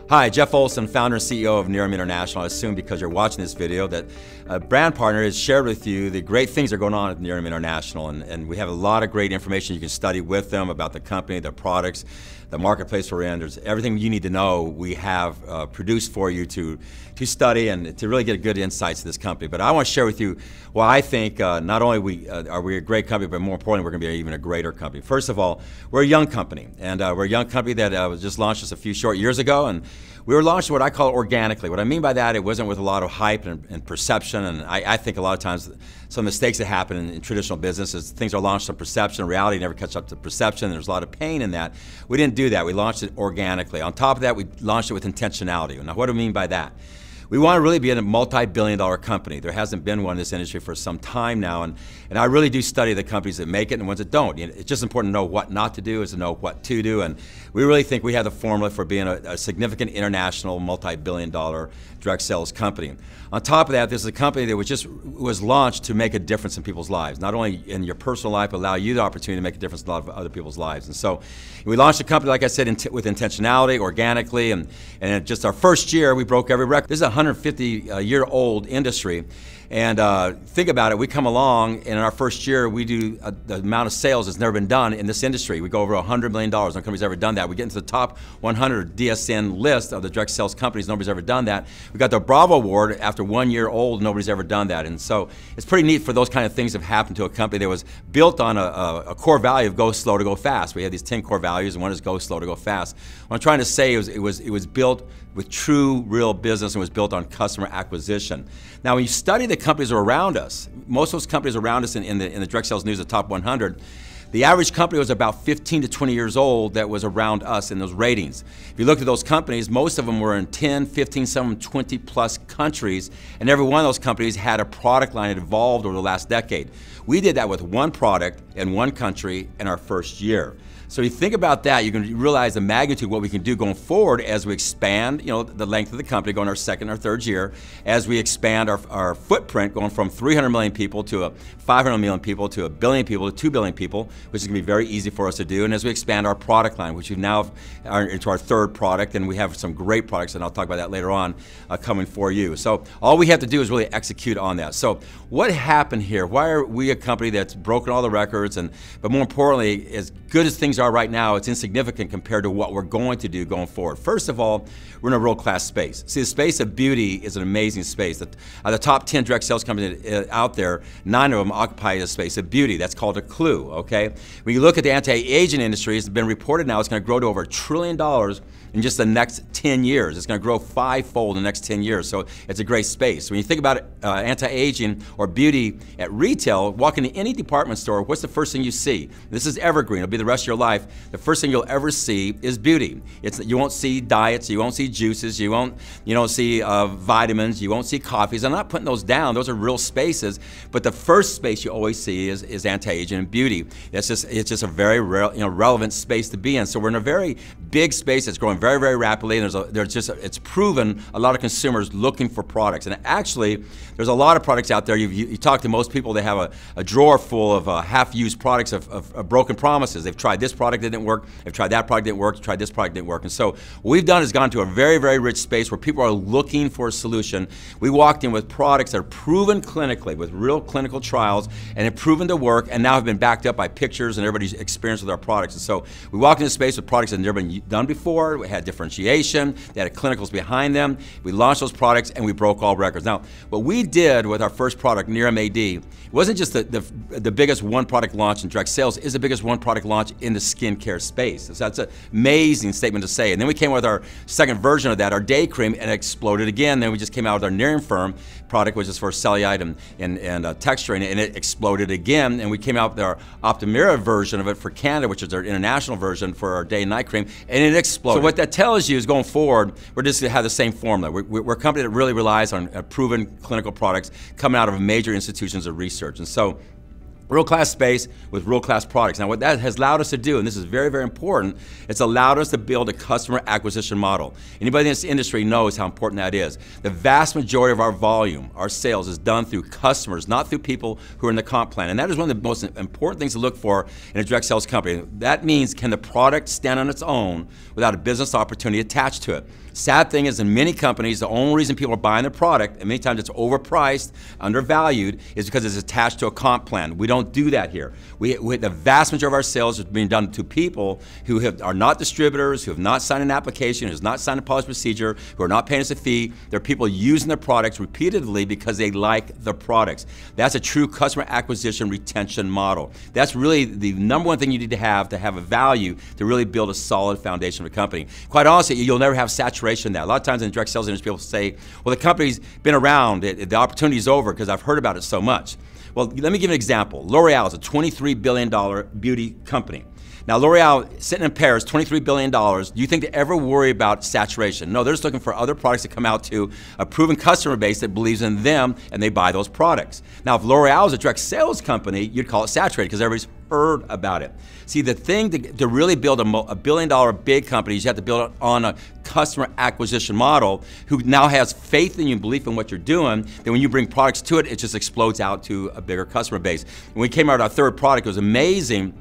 Hi, Jeff Olson, founder and CEO of Nerium International. I assume because you're watching this video that a brand partner has shared with you the great things that are going on at Nerium International, and we have a lot of great information you can study with them about the company, their products, the marketplace we're in. There's everything you need to know we have produced for you to study and to really get good insights to this company. But I want to share with you why I think not only are we a great company, but more importantly, we're going to be even a greater company. First of all, we're a young company, and we're a young company that was just launched just a few short years ago, and we were launched what I call organically. What I mean by that, it wasn't with a lot of hype and perception, and I think a lot of times some mistakes that happen in traditional business is things are launched on perception. Reality never catches up to perception. There's a lot of pain in that. We didn't do that. We launched it organically. On top of that, we launched it with intentionality. Now, what do I mean by that? We want to really be a multi-billion-dollar company. There hasn't been one in this industry for some time now, and I really do study the companies that make it and the ones that don't. It's just important to know what not to do is to know what to do, and we really think we have the formula for being a significant international multi-billion-dollar direct sales company. On top of that, this is a company that was launched to make a difference in people's lives, not only in your personal life, but allow you the opportunity to make a difference in a lot of other people's lives. And so we launched a company, like I said, with intentionality, organically, and just our first year, we broke every record. This is a 150-year-old industry. And think about it, we come along, and in our first year, we do the amount of sales that's never been done in this industry. We go over $100 million. No company's ever done that. We get into the top 100 DSN list of the direct sales companies. Nobody's ever done that. We got the Bravo Award after 1 year old. Nobody's ever done that. And so it's pretty neat for those kind of things to have happened to a company that was built on a core value of go slow to go fast. We have these 10 core values, and one is go slow to go fast. What I'm trying to say is it was built with true, real business and was built on customer acquisition. Now, when you study the companies that are around us, most of those companies around us in the direct sales news, the top 100, the average company was about 15 to 20 years old that was around us in those ratings. If you look at those companies, most of them were in 10, 15, some 20 plus countries, and every one of those companies had a product line that evolved over the last decade. We did that with one product in one country in our first year. So you think about that, you can realize the magnitude of what we can do going forward as we expand, the length of the company, going our second or third year, as we expand our footprint, going from 300 million people to 500 million people to 1 billion people to 2 billion people, which is going to be very easy for us to do. And as we expand our product line, which we now are into our third product, and we have some great products, and I'll talk about that later on, coming for you. So all we have to do is really execute on that. So what happened here? Why are we a company that's broken all the records, but more importantly, as good as things are right now, it's insignificant compared to what we're going to do going forward. First of all, we're in a world-class space. See, the space of beauty is an amazing space. The top 10 direct sales companies out there, 9 of them occupy the space of beauty. That's called a clue, okay? When you look at the anti-aging industry, it's been reported now it's going to grow to over $1 trillion in just the next 10 years. It's going to grow 5-fold in the next 10 years, so it's a great space. When you think about anti-aging or beauty at retail, walk into any department store, what's the first thing you see? This is evergreen. It'll be the rest of your life. The first thing you'll ever see is beauty. You won't see diets, you won't see juices, you don't see vitamins, you won't see coffees. I'm not putting those down. Those are real spaces, but the first space you always see is anti-aging and beauty. It's just a very relevant space to be in. So we're in a very big space that's growing very, very rapidly, and it's proven a lot of consumers looking for products. And actually, there's a lot of products out there. You talk to most people, they have a drawer full of half-used products of broken promises. They've tried this product, it didn't work. They've tried that product, didn't work. They've tried this product, didn't work. And so what we've done is gone to a very, very rich space where people are looking for a solution. We walked in with products that are proven clinically, with real clinical trials, and have proven to work, and now have been backed up by pictures and everybody's experience with our products. And so we walked into space with products that had never been done before. We had differentiation. They had clinicals behind them. We launched those products, and we broke all records. Now, what we did with our first product, Nerium AD, it wasn't just the biggest one-product launch in direct sales. It's the biggest one-product launch in the skincare space. So that's an amazing statement to say. And then we came with our second version of that, our day cream, and it exploded again. Then we just came out with our Nerium Firm product, which is for cellulite and texturing, and it exploded again. And we came out with our Optimira version of it for Canada, which is our international version for our day and night cream, and it exploded. So what that tells you is going forward, we're just going to have the same formula. We're a company that really relies on proven clinical products coming out of major institutions of research. And so World-class space with world-class products. Now what that has allowed us to do, and this is very, very important, it's allowed us to build a customer acquisition model. Anybody in this industry knows how important that is. The vast majority of our volume, our sales, is done through customers, not through people who are in the comp plan. And that is one of the most important things to look for in a direct sales company. That means, can the product stand on its own without a business opportunity attached to it? Sad thing is, in many companies, the only reason people are buying the product, and many times it's overpriced, undervalued, is because it's attached to a comp plan. We don't do that here. The vast majority of our sales is being done to people who are not distributors, who have not signed an application, who have not signed a policy procedure, who are not paying us a fee. They're people using the products repeatedly because they like the products. That's a true customer acquisition retention model. That's really the number one thing you need to have a value to really build a solid foundation of a company. Quite honestly, you'll never have saturation in that. A lot of times in the direct sales industry, people say, well, the company's been around, the opportunity's over because I've heard about it so much. Well, let me give an example. L'Oreal is a $23 billion beauty company. Now, L'Oreal, sitting in Paris, $23 billion, do you think they ever worry about saturation? No, they're just looking for other products to come out to a proven customer base that believes in them, and they buy those products. Now, if L'Oreal is a direct sales company, you'd call it saturated because everybody's heard about it. See, the thing to really build a billion-dollar big company is you have to build it on a customer acquisition model who now has faith in you and belief in what you're doing. Then when you bring products to it, it just explodes out to a bigger customer base. When we came out with our third product, it was amazing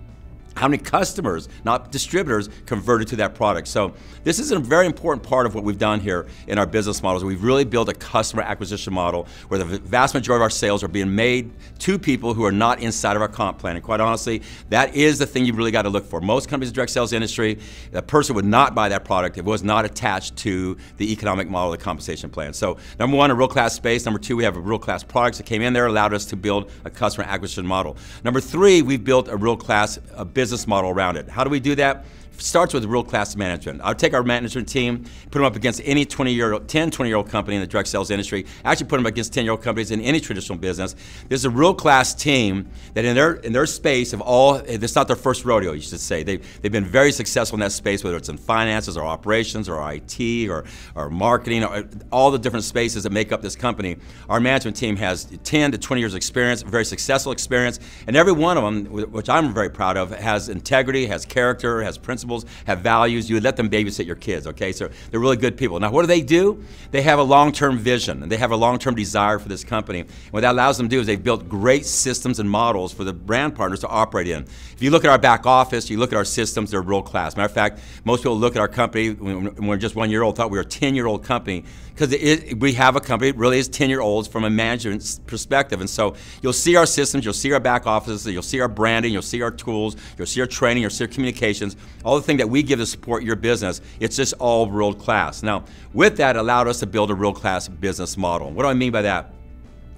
how many customers, not distributors, converted to that product. So this is a very important part of what we've done here in our business models. We've really built a customer acquisition model where the vast majority of our sales are being made to people who are not inside of our comp plan. And quite honestly, that is the thing you really got to look for. Most companies in the direct sales industry, a person would not buy that product if it was not attached to the economic model of the compensation plan. So number one, a world-class space. Number two, we have a world-class products that came in there, allowed us to build a customer acquisition model. Number three, we've built a world-class business model around it. How do we do that? Starts with world-class management. I'll take our management team, put them up against any 10, 20-year-old company in the direct sales industry, actually put them against 10-year-old companies in any traditional business. There's a world-class team that in their space of all, it's not their first rodeo, you should say. They've been very successful in that space, whether it's in finances or operations or IT or marketing, or all the different spaces that make up this company. Our management team has 10 to 20 years experience, very successful experience, and every one of them, which I'm very proud of, has integrity, has character, has principles, have values. You would let them babysit your kids, okay? So they're really good people. Now, what do? They have a long-term vision, and they have a long-term desire for this company. And what that allows them to do is they've built great systems and models for the brand partners to operate in. If you look at our back office, you look at our systems, they're world-class. Matter of fact, most people look at our company when we're just 1 year old, thought we were a 10-year-old company, because we have a company that really is 10-year-olds from a management perspective. And so you'll see our systems, you'll see our back offices, you'll see our branding, you'll see our tools, you'll see our training, you'll see our communications, all the things that we give to support your business. It's just all world-class. Now, with that, it allowed us to build a world-class business model. What do I mean by that?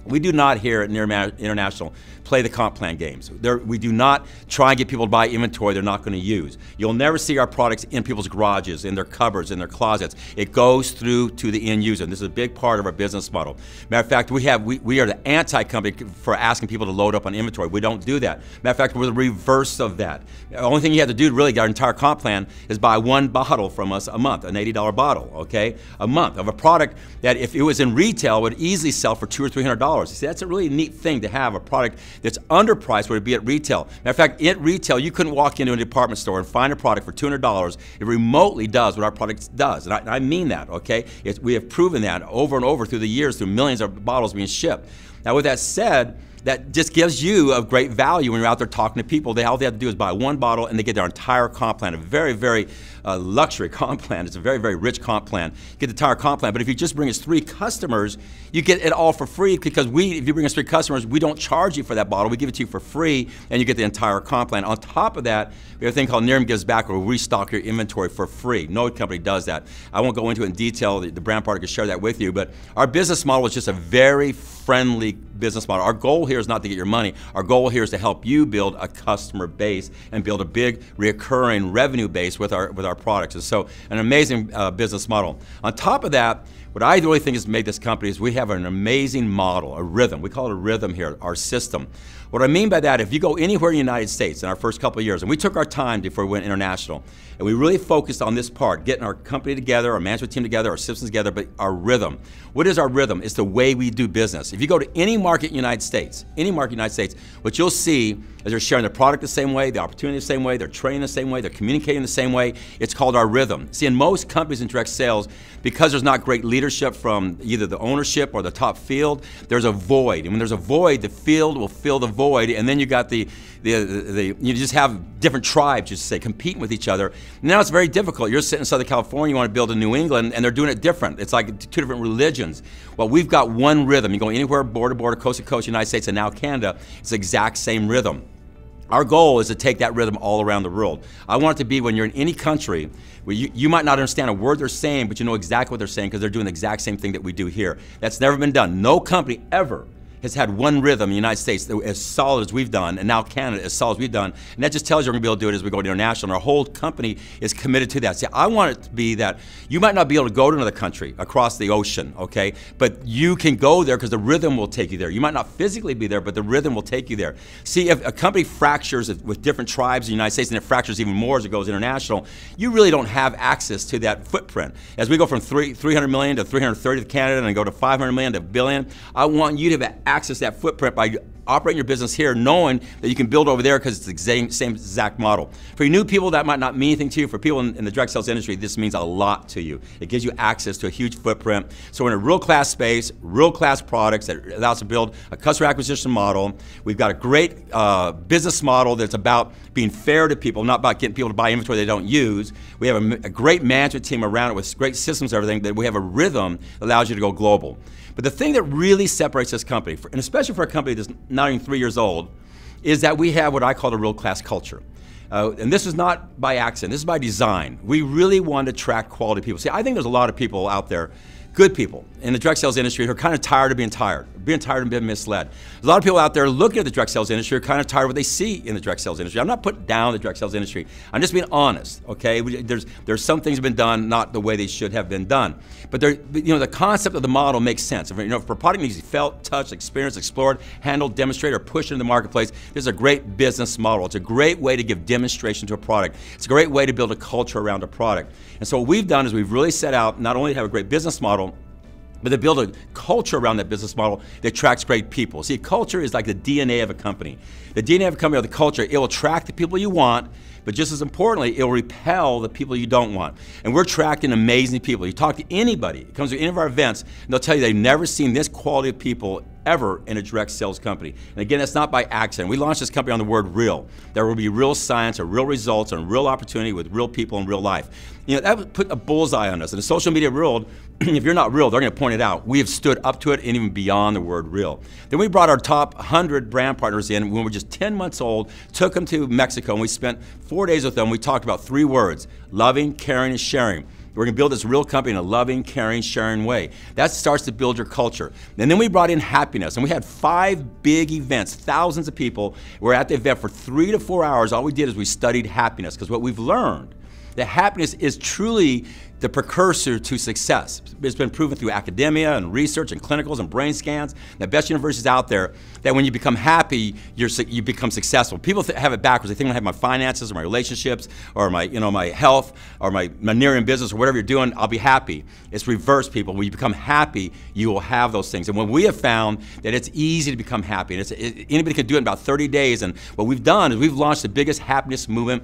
We do not here at Nerium International play the comp plan games. We do not try and get people to buy inventory they're not going to use. You'll never see our products in people's garages, in their cupboards, in their closets. It goes through to the end user. And this is a big part of our business model. Matter of fact, we are the anti-company for asking people to load up on inventory. We don't do that. Matter of fact, we're the reverse of that. The only thing you have to do to really get our entire comp plan is buy one bottle from us a month, an $80 bottle, okay? A month of a product that if it was in retail would easily sell for $200 or $300. You see, that's a really neat thing to have a product that's underpriced where it'd be at retail. Matter of fact, at retail, you couldn't walk into a department store and find a product for $200. It remotely does what our product does, and I mean that, okay? We have proven that over and over through the years through millions of bottles being shipped. Now, with that said, that just gives you a great value when you're out there talking to people. All they have to do is buy one bottle and they get their entire comp plan, a very, very luxury comp plan. It's a very, very rich comp plan. You get the entire comp plan, but if you just bring us 3 customers, you get it all for free because if you bring us 3 customers, we don't charge you for that bottle. We give it to you for free and you get the entire comp plan. On top of that, we have a thing called Nerium Gives Back where we restock your inventory for free. No company does that. I won't go into it in detail. The brand partner can share that with you, but our business model is just a very friendly business model. Our goal here is not to get your money. Our goal here is to help you build a customer base and build a big recurring revenue base with our products. And so an amazing business model. On top of that, What I really think has made this company is we have an amazing model, a rhythm. We call it a rhythm here, our system. What I mean by that, if you go anywhere in the United States in our first couple of years, and we took our time before we went international, and we really focused on this part, getting our company together, our management team together, our systems together, but our rhythm. What is our rhythm? It's the way we do business. If you go to any market in the United States, what you'll see is they're sharing their product the same way, the opportunity the same way, they're training the same way, they're communicating the same way. It's called our rhythm. See, in most companies in direct sales, because there's not great leadership from either the ownership or the top field, there's a void. And when there's a void, the field will fill the void, and then you got you just have different tribes, you say, competing with each other. Now it's very difficult. You're sitting in Southern California, you want to build in New England, and they're doing it different. It's like two different religions. Well, we've got one rhythm. You go anywhere, border to border, coast to coast, United States, and now Canada, it's the exact same rhythm. Our goal is to take that rhythm all around the world. I want it to be when you're in any country, where you might not understand a word they're saying, but you know exactly what they're saying because they're doing the exact same thing that we do here. That's never been done. No company ever has had one rhythm in the United States as solid as we've done, and now Canada as solid as we've done. And that just tells you we're going to be able to do it as we go international. And our whole company is committed to that. See, I want it to be that you might not be able to go to another country across the ocean, okay? But you can go there because the rhythm will take you there. You might not physically be there, but the rhythm will take you there. See, if a company fractures with different tribes in the United States, and it fractures even more as it goes international, you really don't have access to that footprint. As we go from 300 million to 330 to Canada and go to 500 million to a billion, I want you to have access to that footprint by operating your business here, knowing that you can build over there because it's the same exact model. For new people, that might not mean anything to you. For people in the direct sales industry, this means a lot to you. It gives you access to a huge footprint. So we're in a real class space, real class products that allow us to build a customer acquisition model. We've got a great business model that's about being fair to people, not about getting people to buy inventory they don't use. We have a great management team around it with great systems and everything, that we have a rhythm that allows you to go global. But the thing that really separates this company, and especially for a company that's not even 3 years old, is that we have what I call a real class culture. And this is not by accident, this is by design. We really want to attract quality people. See, I think there's a lot of people out there, good people in the direct sales industry, who are kind of tired of being tired and being misled. There's a lot of people out there looking at the direct sales industry who are kind of tired of what they see in the direct sales industry. I'm not putting down the direct sales industry. I'm just being honest, okay? There's some things that have been done not the way they should have been done. But the concept of the model makes sense. If a product needs to be felt, touched, experienced, explored, handled, demonstrated, or pushed into the marketplace, this is a great business model. It's a great way to give demonstration to a product. It's a great way to build a culture around a product. And so what we've done is we've really set out not only to have a great business model, but to build a culture around that business model that attracts great people. See, culture is like the DNA of a company. The DNA of a company or the culture, it will attract the people you want, but just as importantly, it will repel the people you don't want. And we're attracting amazing people. You talk to anybody, it comes to any of our events, and they'll tell you they've never seen this quality of people ever in a direct sales company. And again, that's not by accident. We launched this company on the word real. There will be real science or real results and real opportunity with real people in real life. That would put a bullseye on us. In the social media world, if you're not real, they're going to point it out. We have stood up to it and even beyond the word real. Then we brought our top 100 brand partners in when we were just 10 months old, took them to Mexico, and we spent 4 days with them. We talked about 3 words: loving, caring, and sharing. We're going to build this real company in a loving, caring, sharing way. That starts to build your culture. And then we brought in happiness, and we had 5 big events, thousands of people. We're at the event for 3 to 4 hours. All we did is we studied happiness, because what we've learned, that happiness is truly the precursor to success. It's been proven through academia and research and clinicals and brain scans, the best universities out there, that when you become happy, you become successful. People have it backwards. They think I have my finances or my relationships or my health or my Nerium business or whatever you're doing, I'll be happy. It's reverse, people. When you become happy, you will have those things. And when we have found that it's easy to become happy, and anybody can do it in about 30 days, and what we've done is we've launched the biggest happiness movement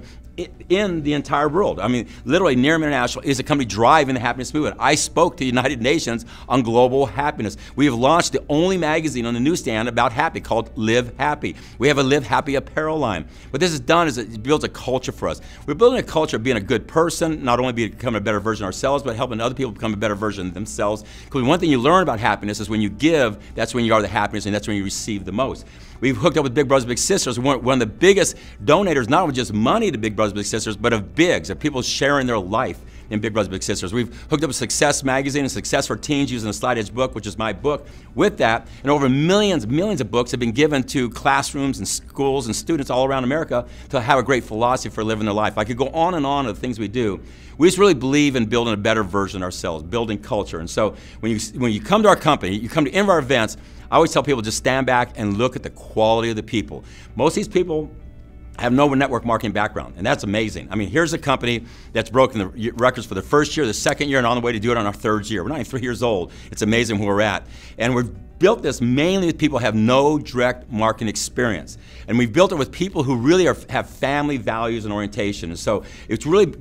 in the entire world. I mean, literally, Nerium International is a company driving the happiness movement. I spoke to the United Nations on global happiness. We have launched the only magazine on the newsstand about happy, called Live Happy. We have a Live Happy apparel line. What this has done is it builds a culture for us. We're building a culture of being a good person, not only becoming a better version of ourselves, but helping other people become a better version of themselves. Because one thing you learn about happiness is when you give, that's when you are the happiness, and that's when you receive the most. We've hooked up with Big Brothers Big Sisters. We're one of the biggest donators, not only just money to Big Brothers Big Sisters, but of bigs, of people sharing their life in Big Brothers Big Sisters. We've hooked up with Success Magazine and Success for Teens using the Slide Edge book, which is my book. With that, and over millions of books have been given to classrooms and schools and students all around America to have a great philosophy for living their life. I could go on of the things we do. We just really believe in building a better version of ourselves, building culture. And so when you come to our company, you come to any of our events, I always tell people just stand back and look at the quality of the people. Most of these people have no network marketing background, and that's amazing. I mean, here's a company that's broken the records for the first year, the second year, and on the way to do it on our third year. We're not even 3 years old. It's amazing where we're at. And we've built this mainly with people who have no direct marketing experience. And we've built it with people who really have family values and orientation. And so it's really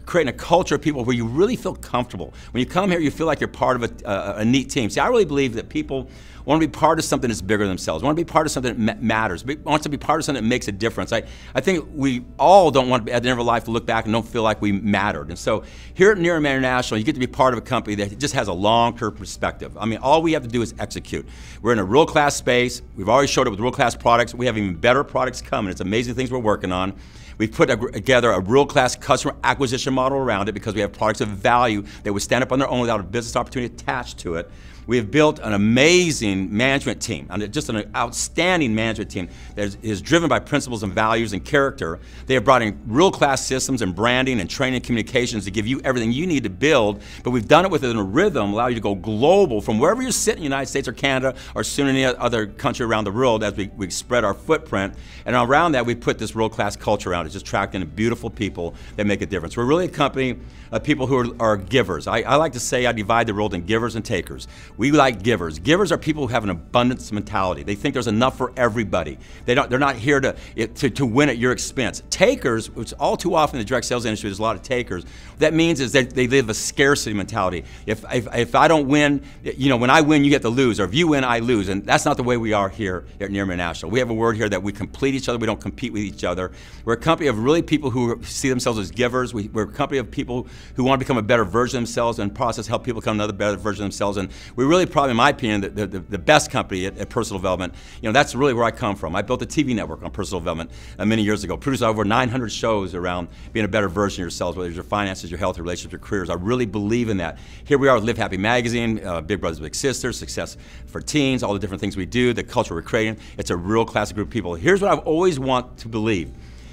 creating a culture of people where you really feel comfortable. When you come here, you feel like you're part of a neat team. See, I really believe that people want to be part of something that's bigger than themselves, want to be part of something that matters, wants to be part of something that makes a difference. I think we all don't want to, at the end of our life, to look back and don't feel like we mattered. And so here at Nerium International, you get to be part of a company that just has a long-term perspective. I mean, all we have to do is execute. We're in a world-class space. We've already showed up with world-class products. We have even better products coming. It's amazing things we're working on. We've put together a world-class customer acquisition model around it because we have products of value that would stand up on their own without a business opportunity attached to it. We have built an amazing management team, just an outstanding management team that is driven by principles and values and character. They have brought in world-class systems and branding and training and communications to give you everything you need to build, but we've done it within a rhythm, allow you to go global from wherever you sit in the United States or Canada or soon any other country around the world as we spread our footprint. And around that, we put this world-class culture around it, just attracting beautiful people that make a difference. We're really a company of people who are givers. I like to say I divide the world in givers and takers. We like givers. Givers are people who have an abundance mentality. They think there's enough for everybody. They're not here to win at your expense. Takers, which all too often in the direct sales industry, there's a lot of takers. What that means is that they live a scarcity mentality. If I don't win, when I win, you get to lose, or if you win, I lose. And that's not the way we are here at Nerium International. We have a word here that we complete each other. We don't compete with each other. We're a company of really people who see themselves as givers. We're a company of people who want to become a better version of themselves and process help people become another better version of themselves. And we really, probably in my opinion, the best company at personal development. That's really where I come from. I built a TV network on personal development many years ago, produced over 900 shows around being a better version of yourselves, whether it's your finances, your health, your relationships, your careers. I really believe in that. Here we are with Live Happy Magazine, Big Brothers Big Sisters, Success for Teens, all the different things we do, the culture we're creating. It's a real classic group of people. Here's what I've always want to believe.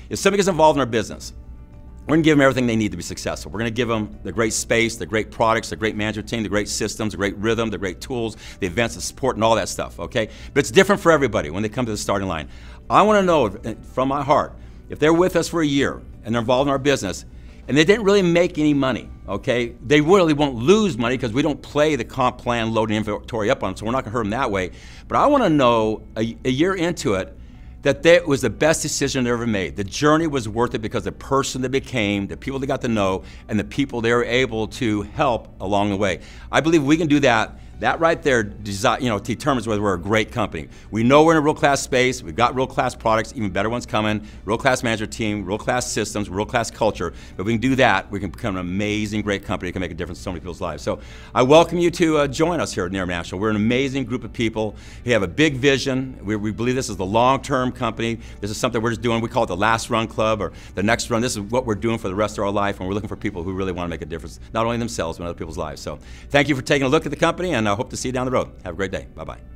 If somebody gets involved in our business, we're going to give them everything they need to be successful. We're going to give them the great space, the great products, the great management team, the great systems, the great rhythm, the great tools, the events, the support, and all that stuff, okay? But it's different for everybody when they come to the starting line. I want to know from my heart, if they're with us for a year and they're involved in our business, and they didn't really make any money, okay? They really won't lose money because we don't play the comp plan loading inventory up on them, so we're not going to hurt them that way. But I want to know a year into it, that was the best decision they ever made. The journey was worth it because the person they became, the people they got to know, and the people they were able to help along the way. I believe we can do that. That right there determines whether we're a great company. We know we're in a real-class space. We've got real-class products, even better ones coming, real-class management team, real-class systems, real-class culture. But if we can do that, we can become an amazing, great company that can make a difference in so many people's lives. So I welcome you to join us here at Nerium International. We're an amazing group of people. We have a big vision. We believe this is the long-term company. This is something we're just doing. We call it the last run club or the next run. This is what we're doing for the rest of our life, and we're looking for people who really want to make a difference, not only themselves, but in other people's lives. So thank you for taking a look at the company, and I hope to see you down the road. Have a great day. Bye-bye.